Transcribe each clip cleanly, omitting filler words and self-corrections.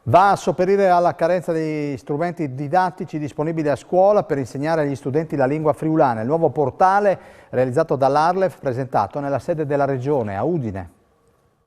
Va a sopperire alla carenza di strumenti didattici disponibili a scuola per insegnare agli studenti la lingua friulana. Il nuovo portale realizzato dall'Arlef, presentato nella sede della Regione, a Udine.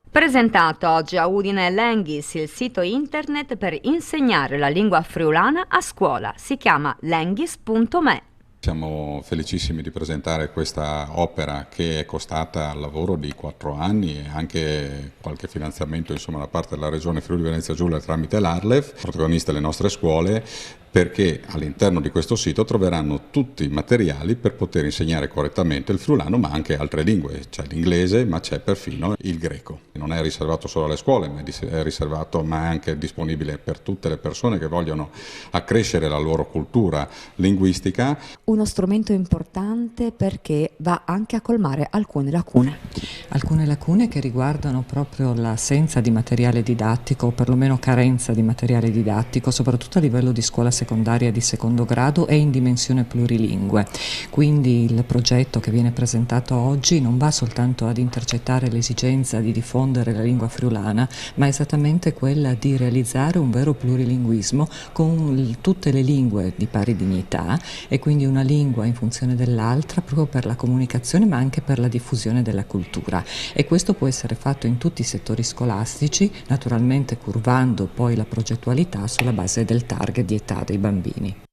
Presentato oggi a Udine Lenghis, il sito internet per insegnare la lingua friulana a scuola. Si chiama lenghis.me. Siamo felicissimi di presentare questa opera che è costata al lavoro di 4 anni e anche qualche finanziamento da parte della Regione Friuli Venezia Giulia tramite l'Arlef, protagoniste le nostre scuole, perché all'interno di questo sito troveranno tutti i materiali per poter insegnare correttamente il friulano, ma anche altre lingue. C'è l'inglese, ma c'è perfino il greco. Non è riservato solo alle scuole, ma è riservato, ma è anche disponibile per tutte le persone che vogliono accrescere la loro cultura linguistica. Uno strumento importante perché va anche a colmare alcune lacune. Alcune lacune che riguardano proprio l'assenza di materiale didattico, o perlomeno carenza di materiale didattico, soprattutto a livello di scuola secondaria di secondo grado e in dimensione plurilingue. Quindi il progetto che viene presentato oggi non va soltanto ad intercettare l'esigenza di diffondere la lingua friulana, ma esattamente quella di realizzare un vero plurilinguismo con tutte le lingue di pari dignità e quindi una lingua in funzione dell'altra proprio per la comunicazione ma anche per la diffusione della cultura, e questo può essere fatto in tutti i settori scolastici, naturalmente curvando poi la progettualità sulla base del target di età dei bambini.